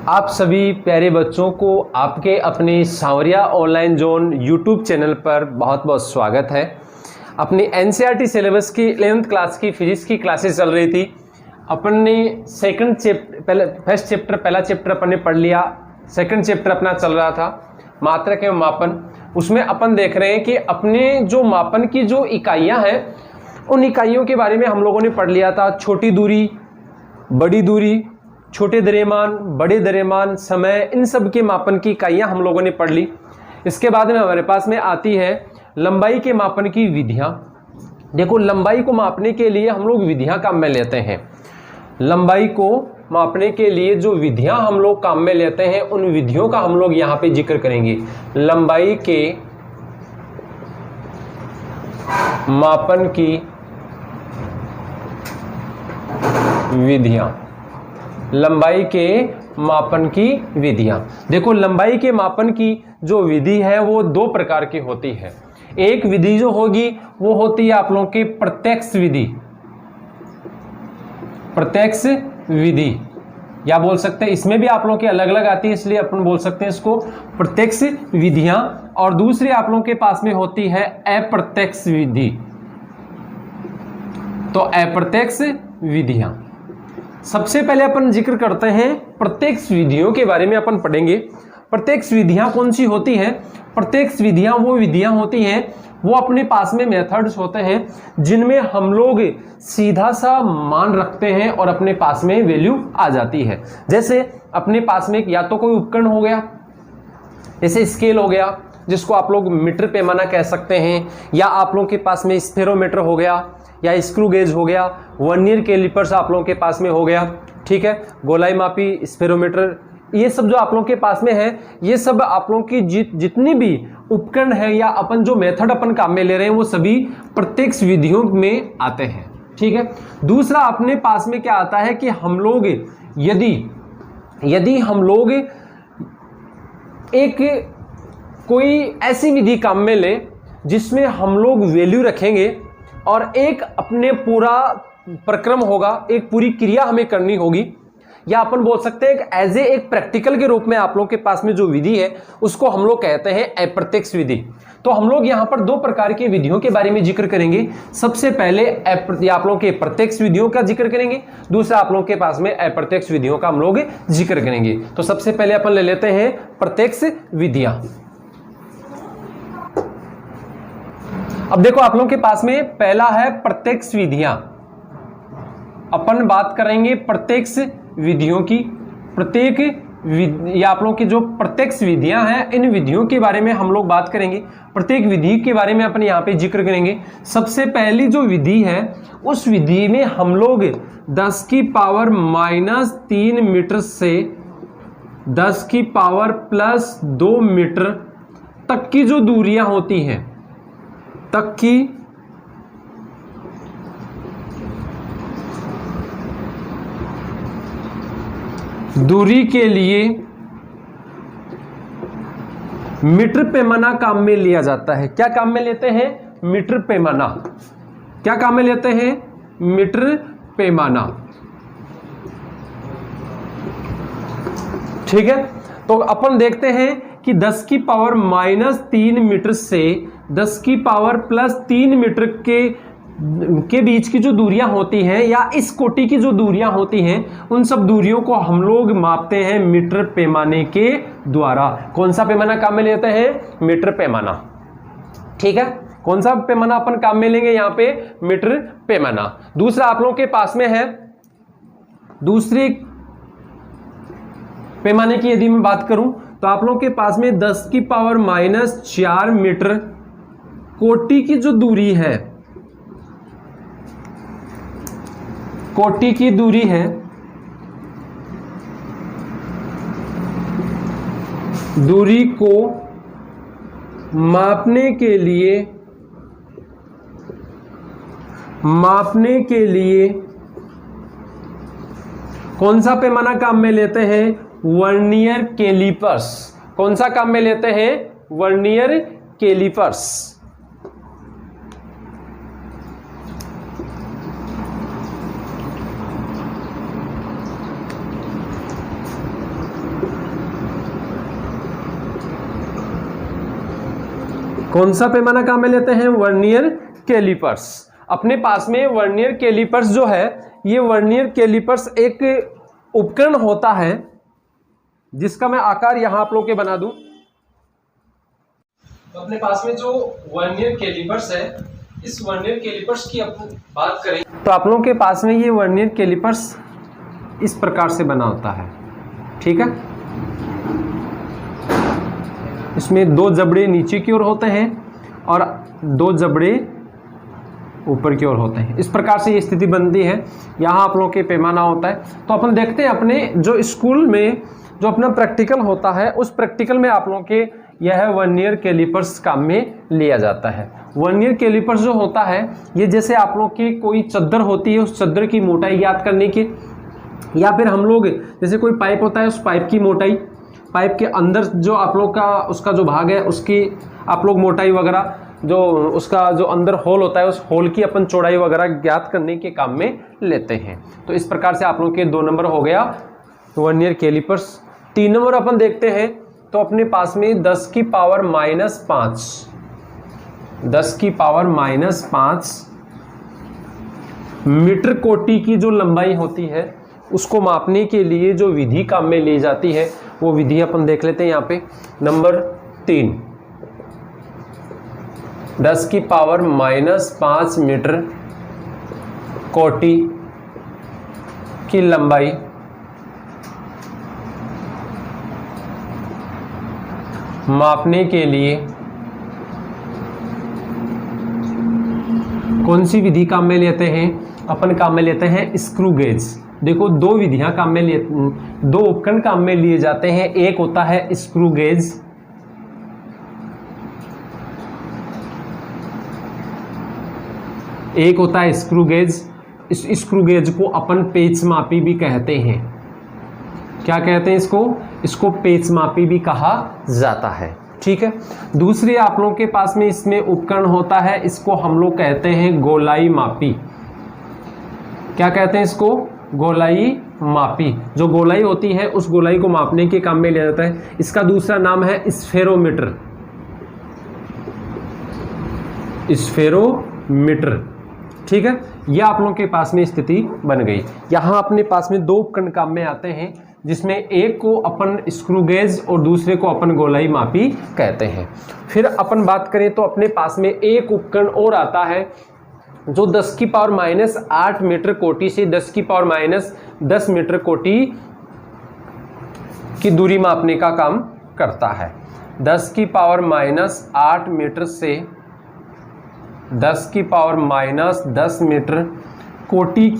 आप सभी प्यारे बच्चों को आपके अपने सांवरिया ऑनलाइन जोन यूट्यूब चैनल पर बहुत बहुत स्वागत है। अपनी एनसीईआरटी सिलेबस की 11th क्लास की फिजिक्स की क्लासेस चल रही थी। अपन ने पहला चैप्टर अपन ने पढ़ लिया। सेकंड चैप्टर अपना चल रहा था मात्रक एवं मापन। उसमें अपन देख रहे हैं कि अपने जो मापन की जो इकाइयाँ हैं उन इकाइयों के बारे में हम लोगों ने पढ़ लिया था। छोटी दूरी, बड़ी दूरी, छोटे द्रव्यमान, बड़े द्रव्यमान, समय, इन सब के मापन की इकाइयां हम लोगों ने पढ़ ली। इसके बाद में हमारे पास में आती है लंबाई के मापन की विधियां। देखो, लंबाई को मापने के लिए हम लोग विधियां काम में लेते हैं। लंबाई को मापने के लिए जो विधियां हम लोग काम में लेते हैं उन विधियों का हम लोग यहाँ पे जिक्र करेंगे। लंबाई के मापन की विधियां, लंबाई के मापन की विधियां। देखो, लंबाई के मापन की जो विधि है वो दो प्रकार की होती है। एक विधि जो होगी वो होती है आप लोगों की प्रत्यक्ष विधि, प्रत्यक्ष विधि या बोल सकते हैं, इसमें भी आप लोगों की अलग अलग आती है इसलिए अपन बोल सकते हैं इसको प्रत्यक्ष विधियां। और दूसरी आप लोगों के पास में होती है अप्रत्यक्ष विधि। तो अप्रत्यक्ष विधियां सबसे पहले अपन जिक्र करते हैं। प्रत्यक्ष विधियों के बारे में अपन पढ़ेंगे। प्रत्यक्ष विधियां कौन सी होती हैं? प्रत्यक्ष विधियां वो विधियां होती हैं, वो अपने पास में मेथड्स होते हैं जिनमें हम लोग सीधा सा मान रखते हैं और अपने पास में वैल्यू आ जाती है। जैसे अपने पास में या तो कोई उपकरण हो गया, जैसे स्केल हो गया जिसको आप लोग मीटर पैमाना कह सकते हैं, या आप लोगों के पास में स्फेरोमीटर हो गया, या स्क्रू गेज हो गया, वर्नियर कैलिपर्स आप लोगों के पास में हो गया। ठीक है, गोलाई मापी, स्फेरोमीटर, ये सब जो आप लोगों के पास में है, ये सब आप लोगों की जितनी भी उपकरण है या अपन जो मेथड अपन काम में ले रहे हैं वो सभी प्रत्यक्ष विधियों में आते हैं। ठीक है, दूसरा अपने पास में क्या आता है कि हम लोग यदि हम लोग एक कोई ऐसी विधि काम में ले जिसमें हम लोग वैल्यू रखेंगे और एक अपने पूरा प्रक्रम होगा, एक पूरी क्रिया हमें करनी होगी, या अपन बोल सकते हैं एज एक प्रैक्टिकल के रूप में आप लोग के पास में जो विधि है उसको हम लोग कहते हैं अप्रत्यक्ष विधि। तो हम लोग यहाँ पर दो प्रकार की विधियों के बारे में जिक्र करेंगे। सबसे पहले आप लोगों के प्रत्यक्ष विधियों का जिक्र करेंगे, दूसरा आप लोगों के पास में अप्रत्यक्ष विधियों का हम लोग जिक्र करेंगे। तो सबसे पहले अपन ले लेते हैं प्रत्यक्ष विधियां। अब देखो, आप लोगों के पास में पहला है प्रत्यक्ष विधियां। अपन बात करेंगे प्रत्यक्ष विधियों की। या आप लोगों की जो प्रत्यक्ष विधियां हैं इन विधियों के बारे में हम लोग बात करेंगे। प्रत्येक विधि के बारे में अपन यहाँ पे जिक्र करेंगे। सबसे पहली जो विधि है उस विधि में हम लोग 10⁻³ मीटर से 10⁻+2 मीटर तक की जो दूरियां होती हैं, तक की दूरी के लिए मीटर पैमाना काम में लिया जाता है। क्या काम में लेते हैं? मीटर पैमाना। क्या काम में लेते हैं? मीटर पैमाना। ठीक है, तो अपन देखते हैं कि 10⁻³ मीटर से 10⁻+3 मीटर के बीच की जो दूरियां होती हैं या इस कोटि की जो दूरियां होती हैं उन सब दूरियों को हम लोग मापते हैं मीटर पैमाने के द्वारा। कौन सा पैमाना काम में लेते हैं? मीटर पैमाना। ठीक है, कौन सा पैमाना अपन काम में लेंगे यहाँ पे? मीटर पैमाना। दूसरा आप लोगों के पास में है, दूसरे पैमाने की यदि मैं बात करूं तो आप लोगों के पास में 10⁻⁴ मीटर कोटि की जो दूरी है, कोटि की दूरी है, दूरी को मापने के लिए कौन सा पैमाना काम में लेते हैं? Vernier callipers. कौन सा काम में लेते हैं? Vernier callipers. कौन सा पैमाना काम में लेते हैं? Vernier callipers. अपने पास में वर्नियर कैलिपर्स जो है, ये वर्नियर कैलिपर्स एक उपकरण होता है जिसका मैं आकार यहां आप लोग के बना दूं। तो अपने पास में जो वर्नियर कैलिपर्स है, इस वर्नियर कैलिपर्स की अपन बात करें तो आप लोगों के पास में ये वर्नियर कैलिपर्स इस प्रकार से बना होता है, ठीक है। इसमें दो जबड़े नीचे की ओर होते हैं और दो जबड़े ऊपर की ओर होते हैं। इस प्रकार से ये स्थिति बनती है। यहाँ आप लोगों के पैमाना होता है। तो अपन देखते हैं अपने जो स्कूल में जो अपना प्रैक्टिकल होता है, उस प्रैक्टिकल में आप लोगों के यह वर्नियर कैलिपर्स काम में लिया जाता है। वर्नियर कैलिपर्स जो होता है, ये जैसे आप लोग की कोई चद्दर होती है, उस चद्दर की मोटाई ज्ञात करने की, या फिर हम लोग जैसे कोई पाइप होता है, उस पाइप की मोटाई, पाइप के अंदर जो आप लोग का उसका जो भाग है उसकी आप लोग मोटाई वगैरह, जो उसका जो अंदर होल होता है उस होल की अपन चौड़ाई वगैरह ज्ञात करने के काम में लेते हैं। तो इस प्रकार से आप लोग के 2 नंबर हो गया वर्नियर कैलिपर्स। 3 नंबर अपन देखते हैं तो अपने पास में 10 की पावर -5 मीटर कोटि की जो लंबाई होती है उसको मापने के लिए जो विधि काम में ली जाती है, वो विधि अपन देख लेते हैं। यहाँ पे नंबर 3, 10 की पावर -5 मीटर कोटि की लंबाई मापने के लिए कौन सी विधि काम में लेते हैं? अपन काम में लेते हैं स्क्रू गेज। देखो, 2 विधियां काम में लिए, 2 उपकरण काम में लिए जाते हैं। एक होता है स्क्रू गेज, एक होता है स्क्रू गेज। इस स्क्रू गेज को अपन पेच मापी भी कहते हैं। क्या कहते हैं इसको? इसको पेच मापी भी कहा जाता है, ठीक है। दूसरी आप लोगों के पास में इसमें उपकरण होता है, इसको हम लोग कहते हैं गोलाई मापी। क्या कहते हैं इसको? गोलाई मापी। जो गोलाई होती है उस गोलाई को मापने के काम में लिया जाता है। इसका दूसरा नाम है स्फेरोमीटर, स्फेरोमीटर, ठीक है। यह आप लोगों के पास में स्थिति बन गई। यहां अपने पास में 2 उपकरण काम में आते हैं, जिसमें एक को अपन स्क्रू गेज और दूसरे को अपन गोलाई मापी कहते हैं। फिर अपन बात करें तो अपने पास में एक उपकरण और आता है जो 10 की पावर -8 मीटर कोटि से 10 की पावर -10 मीटर कोटि की दूरी मापने का काम करता है। 10 की पावर -8 मीटर से 10 की पावर -10 मीटर कोटि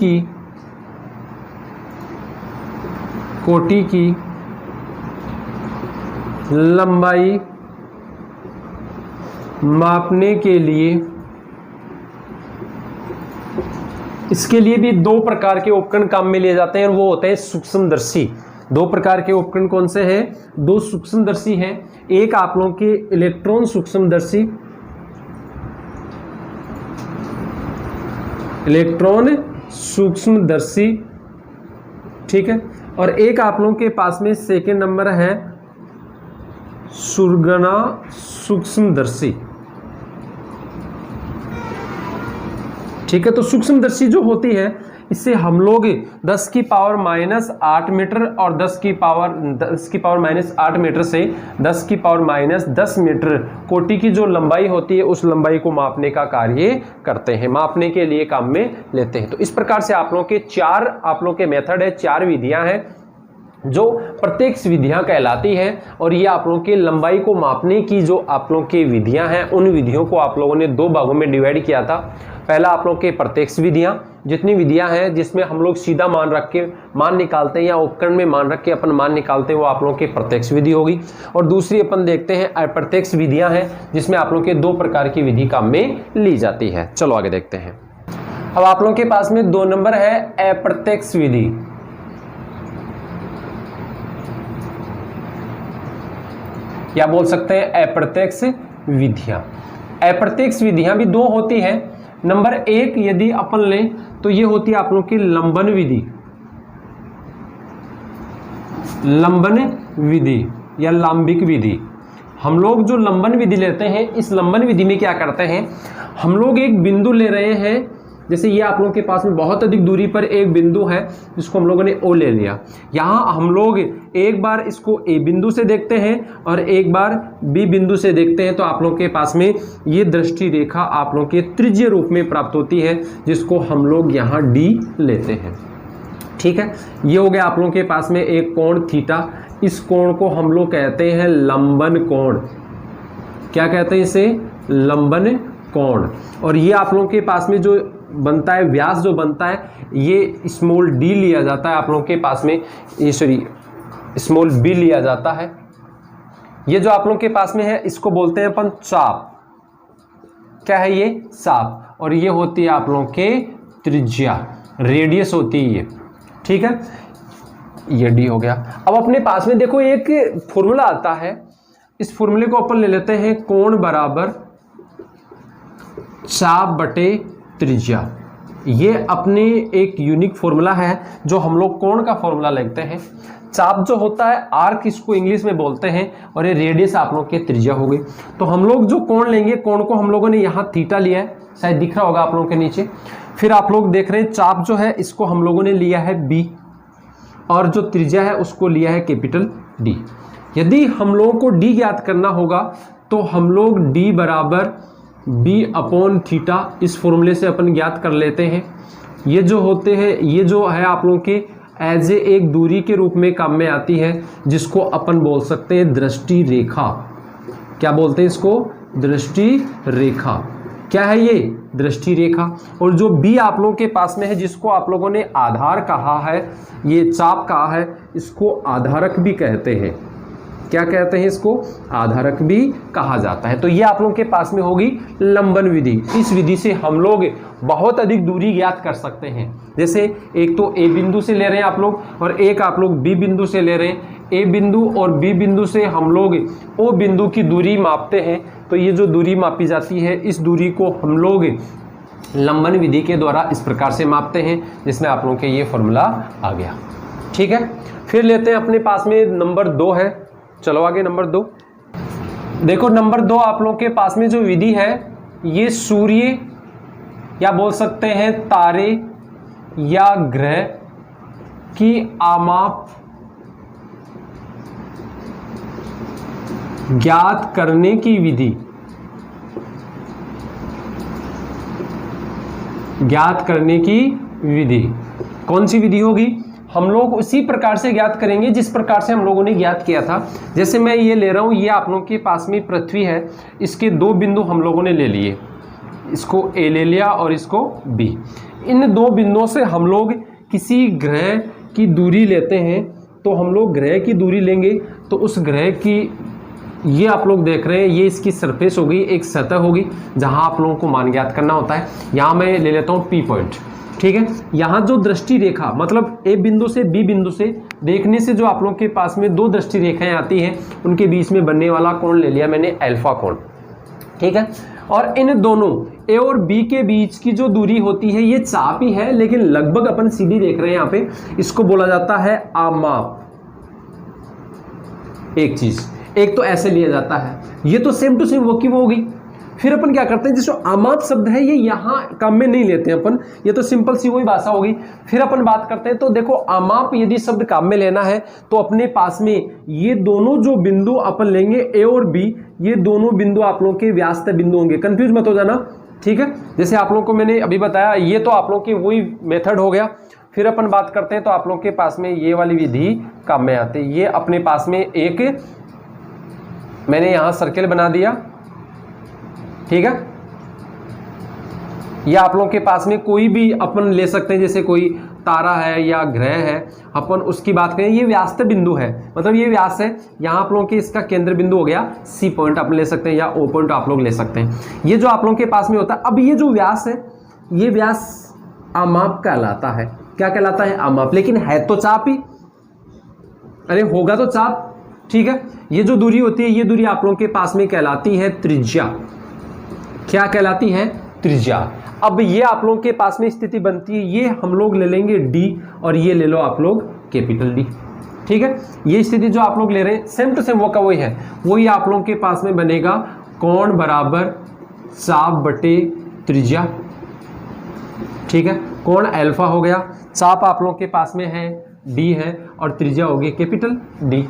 की लंबाई मापने के लिए, इसके लिए भी 2 प्रकार के उपकरण काम में लिए जाते हैं, और वो होते हैं सूक्ष्मदर्शी। 2 प्रकार के उपकरण कौन से हैं? 2 सूक्ष्मदर्शी हैं। एक आप लोगों के इलेक्ट्रॉन सूक्ष्मदर्शी, इलेक्ट्रॉन सूक्ष्मदर्शी, ठीक है। और एक आप लोगों के पास में सेकेंड नंबर है सुरगना सूक्ष्मदर्शी, ठीक है। तो सूक्ष्मदर्शी जो होती है, इससे हम लोग 10 की पावर -8 मीटर और 10 की पावर -8 मीटर से 10 की पावर -10 मीटर कोटि की जो लंबाई होती है, उस लंबाई को मापने का कार्य करते हैं, मापने के लिए काम में लेते हैं। तो इस प्रकार से आप लोगों के 4 आप लोगों के मेथड है, 4 विधियां हैं जो प्रत्येक विधियां कहलाती है। और ये आप लोगों की लंबाई को मापने की जो आप लोगों की विधियां हैं, उन विधियों को आप लोगों ने 2 भागों में डिवाइड किया था। पहला आप लोग के प्रत्यक्ष विधियां, जितनी विधियां हैं जिसमें हम लोग सीधा मान रख के मान निकालते हैं या उपकरण में मान रख के अपन मान निकालते हैं, वो आप लोगों की प्रत्यक्ष विधि होगी। और दूसरी अपन देखते हैं अप्रत्यक्ष विधियां हैं, जिसमें आप लोगों के 2 प्रकार की विधि काम में ली जाती है। चलो आगे देखते हैं। अब आप लोगों के पास में 2 नंबर है अप्रत्यक्ष विधि। या बोल सकते हैं अप्रत्यक्ष विधियां। अप्रत्यक्ष विधियां भी 2 होती है। नंबर 1 यदि अपन लें तो ये होती है आप लोगों की लंबन विधि, लंबन विधि या लांबिक विधि। हम लोग जो लंबन विधि लेते हैं, इस लंबन विधि में क्या करते हैं, हम लोग एक बिंदु ले रहे हैं, जैसे ये आप लोगों के पास में बहुत अधिक दूरी पर एक बिंदु है जिसको हम लोगों ने ओ ले लिया। यहाँ हम लोग एक बार इसको ए बिंदु से देखते हैं और एक बार बी बिंदु से देखते हैं, तो आप लोगों के पास में ये दृष्टि रेखा आप लोगों के त्रिज्यीय रूप में प्राप्त होती है, जिसको हम लोग यहाँ डी लेते हैं। ठीक है, ये हो गया आप लोगों के पास में एक कोण थीटा। इस कोण को हम लोग कहते हैं लंबन कोण। क्या कहते हैं इसे? लंबन कोण। और ये आप लोगों के पास में जो बनता है, व्यास जो बनता है, ये स्मॉल डी लिया जाता है आप लोगों के पास में, ये सॉरी स्मॉल बी लिया जाता है। ये जो आप लोगों के पास में है इसको बोलते हैं अपन चाप। क्या है ये? चाप। और ये होती है आप लोगों के त्रिज्या, रेडियस होती है ये। ठीक है, ये डी हो गया। अब अपने पास में देखो एक फॉर्मूला आता है, इस फॉर्मूले को अपन ले लेते हैं, कोण बराबर चाप बटे त्रिज्या। ये अपने एक यूनिक फॉर्मूला है जो हम लोग कोण का फॉर्मूला लिखते हैं। चाप जो होता है आर्क, इसको इंग्लिश में बोलते हैं, और ये रेडियस आप लोग के त्रिज्या हो गई। तो हम लोग जो कोण लेंगे, कोण को हम लोगों ने यहाँ थीटा लिया है, शायद दिख रहा होगा आप लोगों के नीचे। फिर आप लोग देख रहे हैं चाप जो है इसको हम लोगों ने लिया है बी, और जो त्रिज्या है उसको लिया है कैपिटल डी। यदि हम लोगों को डी ज्ञात करना होगा तो हम लोग डी बराबर बी अपॉन थीटा, इस फॉर्मूले से अपन ज्ञात कर लेते हैं। ये जो होते हैं, ये जो है आप लोगों के एज ए एक दूरी के रूप में काम में आती है, जिसको अपन बोल सकते हैं दृष्टि रेखा। क्या बोलते हैं इसको? दृष्टि रेखा। क्या है ये? दृष्टि रेखा। और जो बी आप लोगों के पास में है, जिसको आप लोगों ने आधार कहा है, ये चाप कहा है, इसको आधारक भी कहते हैं। क्या कहते हैं इसको? आधारक भी कहा जाता है। तो ये आप लोगों के पास में होगी लंबन विधि। इस विधि से हम लोग बहुत अधिक दूरी ज्ञात कर सकते हैं। जैसे एक तो ए बिंदु से ले रहे हैं आप लोग, और एक आप लोग बी बिंदु से ले रहे हैं। ए बिंदु और बी बिंदु से हम लोग ओ बिंदु की दूरी मापते हैं। तो ये जो दूरी मापी जाती है, इस दूरी को हम लोग लंबन विधि के द्वारा इस प्रकार से मापते हैं, जिसमें आप लोगों के ये फॉर्मूला आ गया। ठीक है, फिर लेते हैं अपने पास में नंबर 2 है। चलो आगे नंबर 2। देखो नंबर 2 आप लोगों के पास में जो विधि है, ये सूर्य या बोल सकते हैं तारे या ग्रह की आमाप ज्ञात करने की विधि, ज्ञात करने की विधि कौन सी विधि होगी? हम लोग उसी प्रकार से ज्ञात करेंगे जिस प्रकार से हम लोगों ने ज्ञात किया था। जैसे मैं ये ले रहा हूँ, ये आप लोगों के पास में पृथ्वी है, इसके 2 बिंदु हम लोगों ने ले लिए, इसको ए ले लिया और इसको बी। इन 2 बिंदुओं से हम लोग किसी ग्रह की दूरी लेते हैं। तो हम लोग ग्रह की दूरी लेंगे, तो उस ग्रह की, ये आप लोग देख रहे हैं, ये इसकी सरफेस होगी, एक सतह होगी जहां आप लोगों को मान ज्ञात करना होता है। यहाँ मैं ले लेता हूँ पी पॉइंट। ठीक है, यहाँ जो दृष्टि रेखा, मतलब ए बिंदु से बी बिंदु से देखने से जो आप लोगों के पास में 2 दृष्टि रेखाएं आती हैं, उनके बीच में बनने वाला कोण ले लिया मैंने अल्फा कोण। ठीक है, और इन दोनों ए और बी के बीच की जो दूरी होती है, ये चाप ही है, लेकिन लगभग अपन सीधी देख रहे हैं यहाँ पे, इसको बोला जाता है आमाप। एक चीज, एक तो ऐसे लिया जाता है, ये तो सेम टू सेम वो की वो होगी। फिर अपन क्या करते हैं, जिसको आमाप शब्द है, ये यहाँ काम में नहीं लेते हैं अपन, ये तो सिंपल सी वही भाषा होगी। फिर अपन बात करते हैं, तो देखो आमाप यदि शब्द काम में लेना है तो अपने पास में ये दोनों जो बिंदु अपन लेंगे ए और बी, ये दोनों बिंदु आप लोगों के व्यास बिंदु होंगे। कंफ्यूज मत हो जाना। ठीक है, जैसे आप लोगों को मैंने अभी बताया, ये तो आप लोगों की वही मेथड हो गया। फिर अपन बात करते हैं, तो आप लोगों के पास में ये वाली विधि काम में आती है। ये अपने पास में एक मैंने यहाँ सर्किल बना दिया। ठीक है, या आप लोगों के पास में कोई भी अपन ले सकते हैं, जैसे कोई तारा है या ग्रह है, अपन उसकी बात करें, ये व्यास बिंदु है, मतलब ये व्यास है, यहाँ आप लोगों के इसका केंद्र बिंदु हो गया, सी पॉइंट आप ले सकते हैं या ओ पॉइंट आप लोग ले सकते हैं। ये जो आप लोगों के पास में होता है, अब ये जो व्यास है, ये व्यास आमाप कहलाता है। क्या कहलाता है? आमाप। लेकिन है तो चाप ही, अरे होगा तो चाप। ठीक है, ये जो दूरी होती है, ये दूरी आप लोगों के पास में कहलाती है त्रिज्या। क्या कहलाती है? त्रिज्या। अब ये आप लोगों के पास में स्थिति बनती है, ये हम लोग ले लेंगे डी और ये ले लो आप लोग कैपिटल डी। ठीक है, ये स्थिति जो आप लोग ले रहे हैं सेम टू सेम वो का वही है, वही आप लोगों के पास में बनेगा कोण बराबर चाप बटे त्रिज्या। ठीक है, कोण अल्फा हो गया, चाप आप लोगों के पास में है डी है और त्रिज्या होगी कैपिटल डी।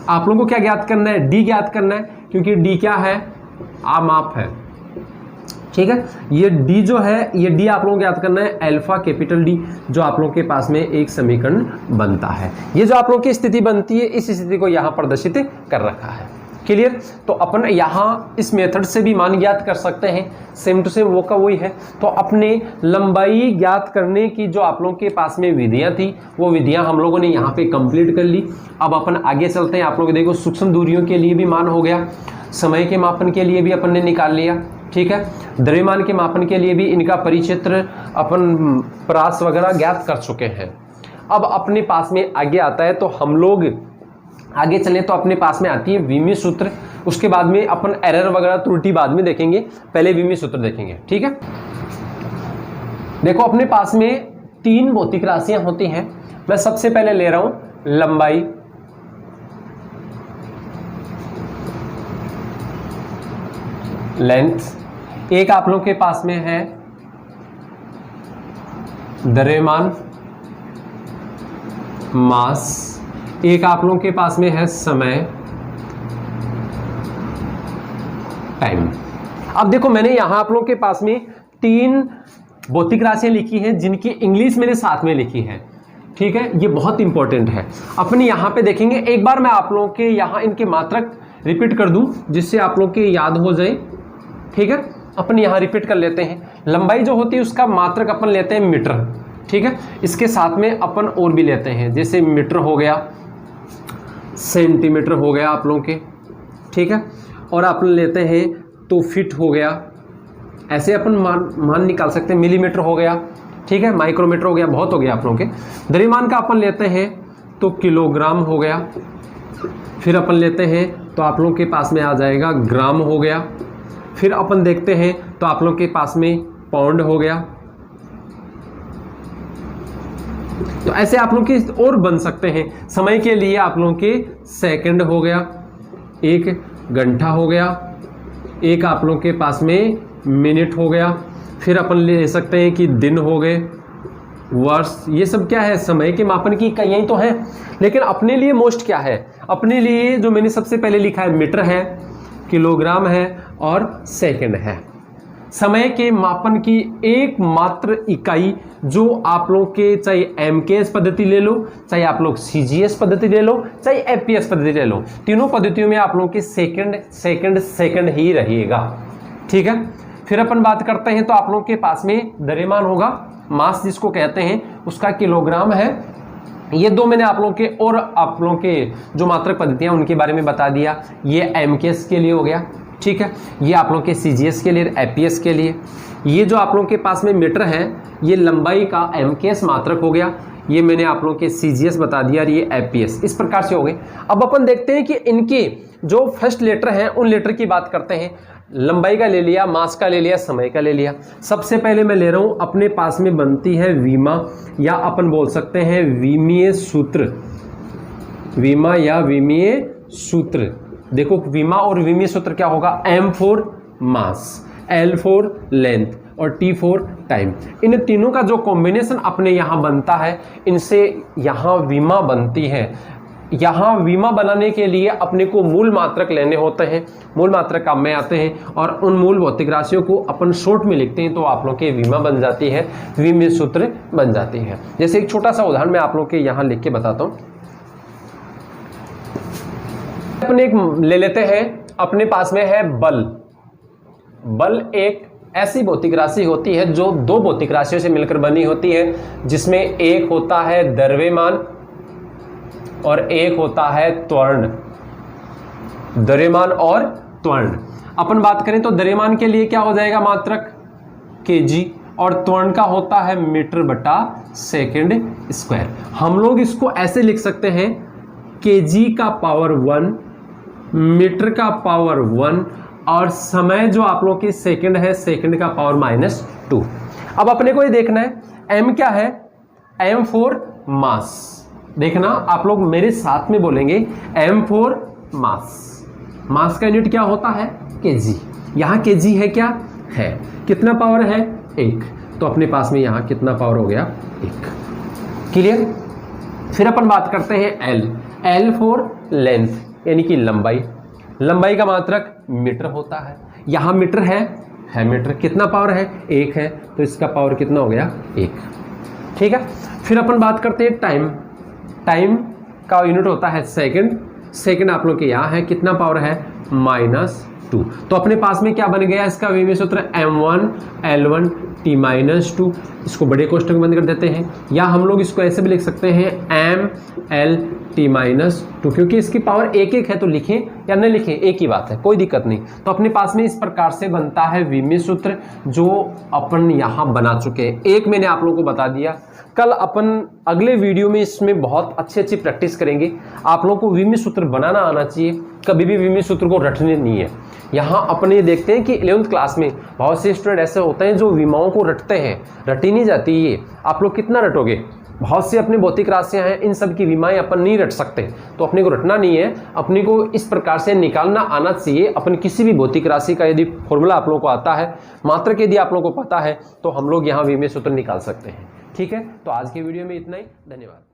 आप लोगों को क्या ज्ञात करना है, डी ज्ञात करना है, क्योंकि डी क्या है, माप है। ठीक है, ये डी जो है, ये डी आप लोगों को याद करना है अल्फा कैपिटल डी, जो आप लोगों के पास में एक समीकरण बनता है। ये जो आप लोगों की स्थिति बनती है, इस स्थिति को यहां प्रदर्शित कर रखा है। क्लियर, तो अपन यहां इस मेथड से भी मान ज्ञात कर सकते हैं, सेम टू सेम वो का वही है। तो अपने लंबाई ज्ञात करने की जो आप लोगों के पास में विधियां थी, वो विधियां हम लोगों ने यहाँ पे कंप्लीट कर ली। अब अपन आगे चलते हैं। आप लोग देखो सूक्ष्म दूरियों के लिए भी मान हो गया, समय के मापन के लिए भी अपन ने निकाल लिया। ठीक है, द्रव्यमान के मापन के लिए भी इनका परिक्षेत्र अपन परास वगैरह ज्ञात कर चुके हैं। अब अपने पास में आगे आता है, तो हम लोग आगे चलें तो अपने पास में आती है विमीय सूत्र, उसके बाद में अपन एरर वगैरह त्रुटि बाद में देखेंगे, पहले विमीय सूत्र देखेंगे। ठीक है, देखो अपने पास में 3 भौतिक राशियां होती हैं। मैं सबसे पहले ले रहा हूं लंबाई, लेंथ, एक आप लोगों के पास में है द्रव्यमान मास, एक आप लोगों के पास में है समय टाइम। अब देखो मैंने यहां आप लोगों के पास में 3 भौतिक राशियां लिखी हैं, जिनकी इंग्लिश मैंने साथ में लिखी है। ठीक है, ये बहुत इंपॉर्टेंट है। अपने यहां पे देखेंगे, एक बार मैं आप लोगों के यहां इनके मात्रक रिपीट कर दूं, जिससे आप लोग के याद हो जाए। ठीक है, अपन यहां रिपीट कर लेते हैं। लंबाई जो होती है उसका मात्रक अपन लेते हैं मीटर। ठीक है, इसके साथ में अपन और भी लेते हैं, जैसे मीटर हो गया, सेंटीमीटर हो गया आप लोगों के। ठीक है, और अपन लेते हैं तो फीट हो गया, ऐसे अपन मान निकाल सकते हैं। मिलीमीटर हो गया, ठीक है, माइक्रोमीटर हो गया, बहुत हो गया आप लोगों के। द्रव्यमान का अपन लेते हैं तो किलोग्राम हो गया, फिर अपन लेते हैं तो आप लोगों के पास में आ जाएगा ग्राम हो गया, फिर अपन देखते हैं तो आप लोगों के पास में पाउंड हो गया। तो ऐसे आप लोग के और बन सकते हैं। समय के लिए आप लोगों के सेकंड हो गया, एक घंटा हो गया, एक आप लोगों के पास में मिनट हो गया, फिर अपन ले सकते हैं कि दिन हो गए, वर्ष। ये सब क्या है, समय के मापन की इकाइयां तो हैं, लेकिन अपने लिए मोस्ट क्या है, अपने लिए जो मैंने सबसे पहले लिखा है मीटर है, किलोग्राम है और सेकंड है। समय के मापन की एकमात्र इकाई जो आप लोग के, चाहे एमकेएस पद्धति ले लो, चाहे आप लोग सीजीएस पद्धति ले लो, चाहे एफपीएस पद्धति ले लो, तीनों पद्धतियों में आप लोग के सेकंड ही रहेगा। ठीक है, फिर अपन बात करते हैं तो आप लोग के पास में द्रव्यमान होगा, मास जिसको कहते हैं, उसका किलोग्राम है। ये 2 मैंने आप लोगों के और आप लोगों के जो मात्रक पद्धतियां उनके बारे में बता दिया। ये एमकेएस के लिए हो गया। ठीक है, ये आप लोगों के सीजीएस के लिए, एपीएस के लिए। ये जो आप लोगों के पास में मीटर है, ये लंबाई का एमकेएस मात्रक हो गया, ये मैंने आप लोगों के सीजीएस बता दिया और ये एपीएस। इस प्रकार से हो गए। अब अपन देखते हैं कि इनके जो फर्स्ट लेटर हैं उन लेटर की बात करते हैं। लंबाई का ले लिया, मास का ले लिया, समय का ले लिया। सबसे पहले मैं ले रहा हूं, अपने पास में बनती है वीमा, या अपन बोल सकते हैं विमीय सूत्र। वीमा या विमीय सूत्र, देखो विमा और विमीय सूत्र क्या होगा, M for mass, L for length और T फॉर टाइम। इन तीनों का जो कॉम्बिनेशन अपने यहाँ बनता है, इनसे यहाँ विमा बनती है। यहाँ विमा बनाने के लिए अपने को मूल मात्रक लेने होते हैं, मूल मात्रक काम में आते हैं, और उन मूल भौतिक राशियों को अपन शॉर्ट में लिखते हैं, तो आप लोग के विमा बन जाती है, विमीय सूत्र बन जाती है। जैसे एक छोटा सा उदाहरण मैं आप लोग के यहाँ लिख के बताता हूँ। अपन एक ले लेते हैं, अपने पास में है बल। बल एक ऐसी भौतिक राशि होती है जो 2 भौतिक राशियों से मिलकर बनी होती है, जिसमें एक होता है द्रव्यमान और एक होता है त्वरण। द्रव्यमान और त्वरण अपन बात करें तो द्रव्यमान के लिए क्या हो जाएगा मात्रक केजी, और त्वरण का होता है मीटर बटा सेकंड स्क्वायर। हम लोग इसको ऐसे लिख सकते हैं, केजी का पावर 1, मीटर का पावर 1, और समय जो आप लोग की सेकंड है, सेकंड का पावर -2। अब अपने को ये देखना है M क्या है, M फॉर मास, देखना आप लोग मेरे साथ में बोलेंगे, m फॉर मास। मास का यूनिट क्या होता है? केजी। यहाँ केजी है क्या? है। कितना पावर है? 1। तो अपने पास में यहाँ कितना पावर हो गया? 1। क्लियर? फिर अपन बात करते हैं L। L फॉर लेंथ यानी कि लंबाई। लंबाई का मात्रक मीटर होता है। यहाँ मीटर है मीटर। कितना पावर है? 1 है, तो इसका पावर कितना हो गया? 1। ठीक है। फिर अपन बात करते हैं टाइम। टाइम का यूनिट होता है सेकंड। सेकंड आप लोग के यहाँ है, कितना पावर है? -2। तो अपने पास में क्या बन गया इसका विमीय सूत्र? m1 l1 t-2। इसको बड़े कोष्ठक में बंद कर देते हैं, या हम लोग इसको ऐसे भी लिख सकते हैं m l t-2, क्योंकि इसकी पावर 1 है, तो लिखें या न लिखें एक ही बात है, कोई दिक्कत नहीं। तो अपने पास में इस प्रकार से बनता है विमीय सूत्र, जो अपन यहाँ बना चुके हैं। एक मैंने आप लोगों को बता दिया, कल अपन अगले वीडियो में इसमें बहुत अच्छी प्रैक्टिस करेंगे। आप लोगों को विमीय सूत्र बनाना आना चाहिए, कभी भी विमीय सूत्र को रटने नहीं है। यहाँ अपन ये देखते हैं कि 11th क्लास में बहुत से स्टूडेंट ऐसे होते हैं जो विमाओं को रटते हैं, रटी नहीं जाती ये। आप लोग कितना रटोगे? बहुत सी अपनी भौतिक राशियां हैं, इन सब की विमाएं अपन नहीं रट सकते, तो अपने को रटना नहीं है, अपने को इस प्रकार से निकालना आना चाहिए। अपन किसी भी भौतिक राशि का यदि फॉर्मूला आप लोगों को आता है, मात्रक यदि आप लोगों को पता है, तो हम लोग यहाँ विमीय सूत्र निकाल सकते हैं। ठीक है, तो आज के वीडियो में इतना ही। धन्यवाद।